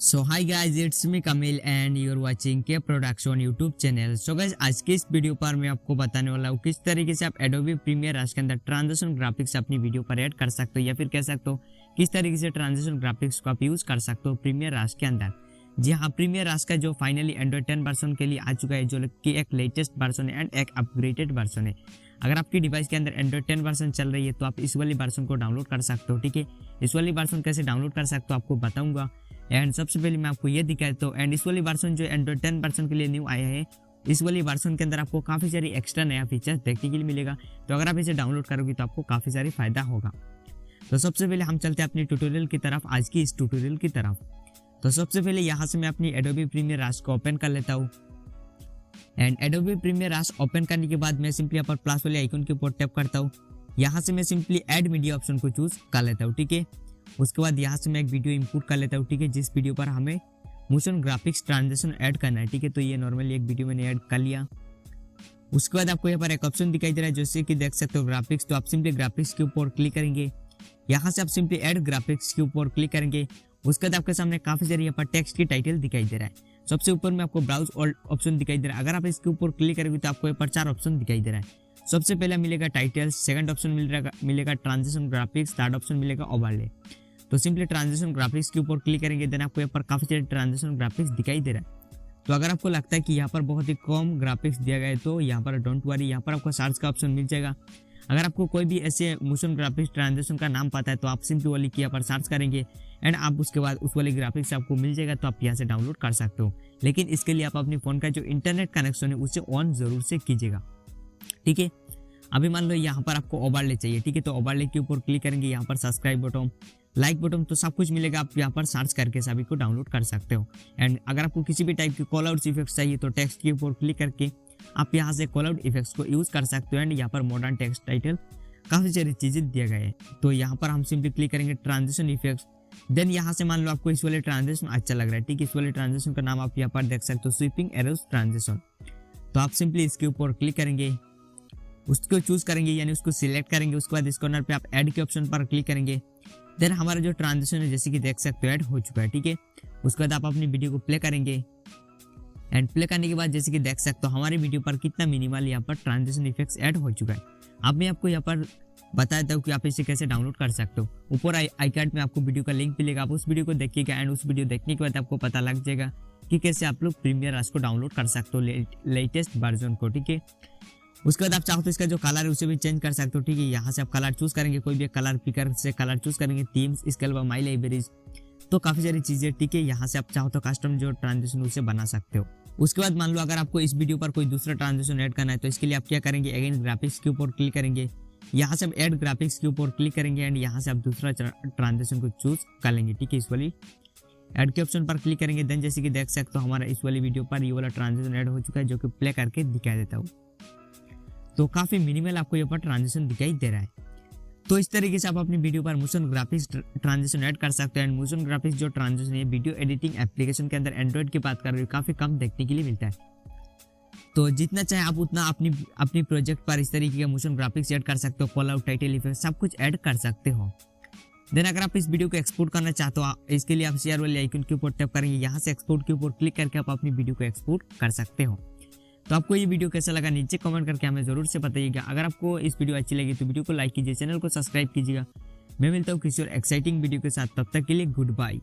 So hi guys, it's me Kamil and you are watching K production YouTube channel. So guys, आज की इस video पर मैं आपको बताने वाला हूँ किस तरीके से आप एडोबी प्रीमियर राश के अंदर ट्रांजिशन ग्राफिक्स अपनी वीडियो पर ऐड कर सकते हो, या फिर कह सकते हो किस तरीके से ट्रांजिशन ग्राफिक्स को आप यूज कर सकते हो प्रीमियर राश के अंदर। जी हाँ, प्रीमियर राश का जो फाइनली एंड्रॉइड 10 वर्जन के लिए आ चुका है, जो कि एक लेटेस्ट वर्जन है एंड एक अपग्रेडेड वर्जन है। अगर आपकी डिवाइस के अंदर एंड्रॉइड 10 वर्जन चल रही है तो आप इस वाली वर्जन को डाउनलोड कर सकते हो। ठीक है, इस वाली वर्जन कैसे डाउनलोड कर सकते हो आपको बताऊंगा। एंड सबसे पहले मैं आपको ये दिखाता हूँ। एंड इस वाली वर्जन जो एंड्रॉइड 10 वर्जन के लिए न्यू आया है, इस वाली वर्जन के अंदर आपको काफ़ी सारी एक्स्ट्रा नया फीचर्स देखने के लिए मिलेगा। तो अगर आप इसे डाउनलोड करोगे तो आपको काफ़ी सारी फायदा होगा। तो सबसे पहले हम चलते हैं अपनी ट्यूटोरियल की तरफ, आज की इस ट्यूटोरियल की तरफ। तो सबसे पहले यहाँ से मैं अपनी एडोबी प्रीमियर राश को ओपन कर लेता हूँ। एंड एडोबी प्रीमियर राश ओपन करने के बाद मैं सिंपली यहाँ पर प्लस वाले आइकन के ऊपर टैप करता हूँ। यहाँ से मैं सिंपली ऐड मीडिया ऑप्शन को चूज कर लेता हूँ। ठीक है, उसके बाद यहाँ से मैं एक वीडियो इंपोर्ट कर लेता हूँ। ठीक है, जिस वीडियो पर हमें मोशन ग्राफिक्स ट्रांजिशन ऐड करना है। ठीक है, तो ये नॉर्मली एक वीडियो मैंने ऐड कर लिया। उसके बाद आपको यहाँ पर एक ऑप्शन दिखाई दे रहा है जैसे कि देख सकते हो ग्राफिक्स। तो आप सिंपली ग्राफिक्स के ऊपर क्लिक करेंगे। यहाँ से आप सिंपली ऐड ग्राफिक्स के ऊपर क्लिक करेंगे। उसके बाद आपके सामने काफी सारी यहाँ पर टेक्स्ट की टाइटल दिखाई दे रहा है। सबसे ऊपर में आपको ब्राउज ऑल ऑप्शन दिखाई दे रहा है। अगर आप इसके ऊपर क्लिक करेंगे तो आपको यहाँ पर 4 ऑप्शन दिखाई दे रहा है। सबसे पहला मिलेगा टाइटल्स, सेकंड ऑप्शन मिलेगा ट्रांजिशन ग्राफिक्स, थर्ड ऑप्शन मिलेगा ओवरले। तो सिंपली ट्रांजिशन ग्राफिक्स के ऊपर क्लिक करेंगे, देन आपको यहाँ पर काफी सारे ट्रांजिशन ग्राफिक्स दिखाई दे रहा है। तो अगर आपको लगता है कि यहाँ पर बहुत ही कम ग्राफिक्स दिया गया है तो यहाँ पर डोंट वरी, यहाँ पर आपको सर्च का ऑप्शन मिल जाएगा। अगर आपको कोई भी ऐसे मोशन ग्राफिक्स ट्रांजिशन का नाम पता है तो आप सिंपली वाली की यहाँ पर सर्च करेंगे एंड आप उसके बाद उस वाली ग्राफिक्स आपको मिल जाएगा, तो आप यहाँ से डाउनलोड कर सकते हो। लेकिन इसके लिए आप अपने फ़ोन का जो इंटरनेट कनेक्शन है उसे ऑन जरूर से कीजिएगा। ठीक है, अभी मान लो यहाँ पर आपको ओवरले चाहिए। ठीक है, तो ओवरले के ऊपर क्लिक करेंगे, यहाँ पर सब्सक्राइब बटन, लाइक बटन, तो सब कुछ मिलेगा। आप यहाँ पर सर्च करके सभी को डाउनलोड कर सकते हो। एंड अगर आपको किसी भी टाइप के कॉल आउट इफेक्ट्स चाहिए तो टेक्स्ट के ऊपर क्लिक करके आप यहाँ से कॉल आउट इफेक्ट्स को यूज कर सकते हो। एंड यहाँ पर मॉडर्न टेक्स्ट टाइटल काफ़ी सारी चीज़ें दिया गया है। तो यहाँ पर हम सिंपली क्लिक करेंगे ट्रांजिशन इफेक्ट्स। देन यहाँ से मान लो आपको इस वाले ट्रांजिशन अच्छा लग रहा है। ठीक है, इस वाले ट्रांजिशन का नाम आप यहाँ पर देख सकते हो, स्वीपिंग एरोज ट्रांजिशन। तो आप सिंपली इसके ऊपर क्लिक करेंगे, उसको चूज करेंगे यानी उसको सिलेक्ट करेंगे। उसके बाद इस कॉर्नर पे आप ऐड के ऑप्शन पर क्लिक करेंगे। देन हमारा जो ट्रांजिशन है जैसे कि देख सकते हो ऐड हो चुका है। ठीक है, उसके बाद आप अपनी वीडियो को प्ले करेंगे। एंड प्ले करने के बाद जैसे कि देख सकते हो हमारी वीडियो पर कितना मिनिमल यहाँ पर ट्रांजिशन इफेक्ट्स ऐड हो चुका है। अब मैं आपको यहाँ पर बताता हूँ कि आप इसे कैसे डाउनलोड कर सकते हो। ऊपर आई कार्ड में आपको वीडियो का लिंक मिलेगा, आप उस वीडियो को देखिएगा। एंड उस वीडियो देखने के बाद आपको पता लग जाएगा कि कैसे आप लोग प्रीमियर राश को डाउनलोड कर सकते हो लेटेस्ट वर्जन को। ठीक है, उसके बाद आप चाहो तो इसका जो कलर है उसे भी चेंज कर सकते हो। ठीक है, यहाँ से आप कलर चूज करेंगे, कोई भी कलर पिकर से कलर चूज करेंगे, थीम्स, इसके अलावा माई लाइब्रेरीज, तो काफ़ी सारी चीज़ें। ठीक है, यहाँ से आप चाहो तो कस्टम जो ट्रांजिशन उसे बना सकते हो। उसके बाद मान लो अगर आपको इस वीडियो पर कोई दूसरा ट्रांजिशन ऐड करना है तो इसके लिए आप क्या करेंगे, अगेन ग्राफिक्स के ऊपर क्लिक करेंगे। यहाँ से आप ऐड ग्राफिक्स के ऊपर क्लिक करेंगे एंड यहाँ से आप दूसरा ट्रांजिशन को चूज कर लेंगे। ठीक है, इस वाली ऐड के ऑप्शन पर क्लिक करेंगे। देन जैसे कि देख सकते हो हमारा इस वाली वीडियो पर ये वाला ट्रांजिशन ऐड हो चुका है, जो कि प्ले करके दिखा देता हूँ। तो काफ़ी मिनिमल आपको यहाँ पर ट्रांजिशन दिखाई दे रहा है। तो इस तरीके से आप अपनी वीडियो पर मोशन ग्राफिक्स ट्रांजिशन ऐड कर सकते हैं। एंड मोशन ग्राफिक्स जो ट्रांजिशन है वीडियो एडिटिंग एप्लीकेशन के अंदर एंड्रॉइड की बात कर रहे हो काफ़ी कम देखने के लिए मिलता है। तो जितना चाहे आप उतना अपनी प्रोजेक्ट पर इस तरीके के मोशन ग्राफिक्स ऐड कर सकते हो, कॉल आउट, टाइटल इफेक्ट सब कुछ ऐड कर सकते हो। देन अगर आप इस वीडियो को एक्सपोर्ट करना चाहते हो, इसके लिए आप शेयर वाले आइकन के ऊपर टैप करेंगे। यहाँ से एक्सपोर्ट के ऊपर क्लिक करके आप अपनी वीडियो को एक्सपोर्ट कर सकते हो। तो आपको ये वीडियो कैसा लगा नीचे कमेंट करके हमें जरूर से बताइएगा। अगर आपको इस वीडियो अच्छी लगी तो वीडियो को लाइक कीजिए, चैनल को सब्सक्राइब कीजिएगा। मैं मिलता हूँ किसी और एक्साइटिंग वीडियो के साथ, तब तक के लिए गुड बाय।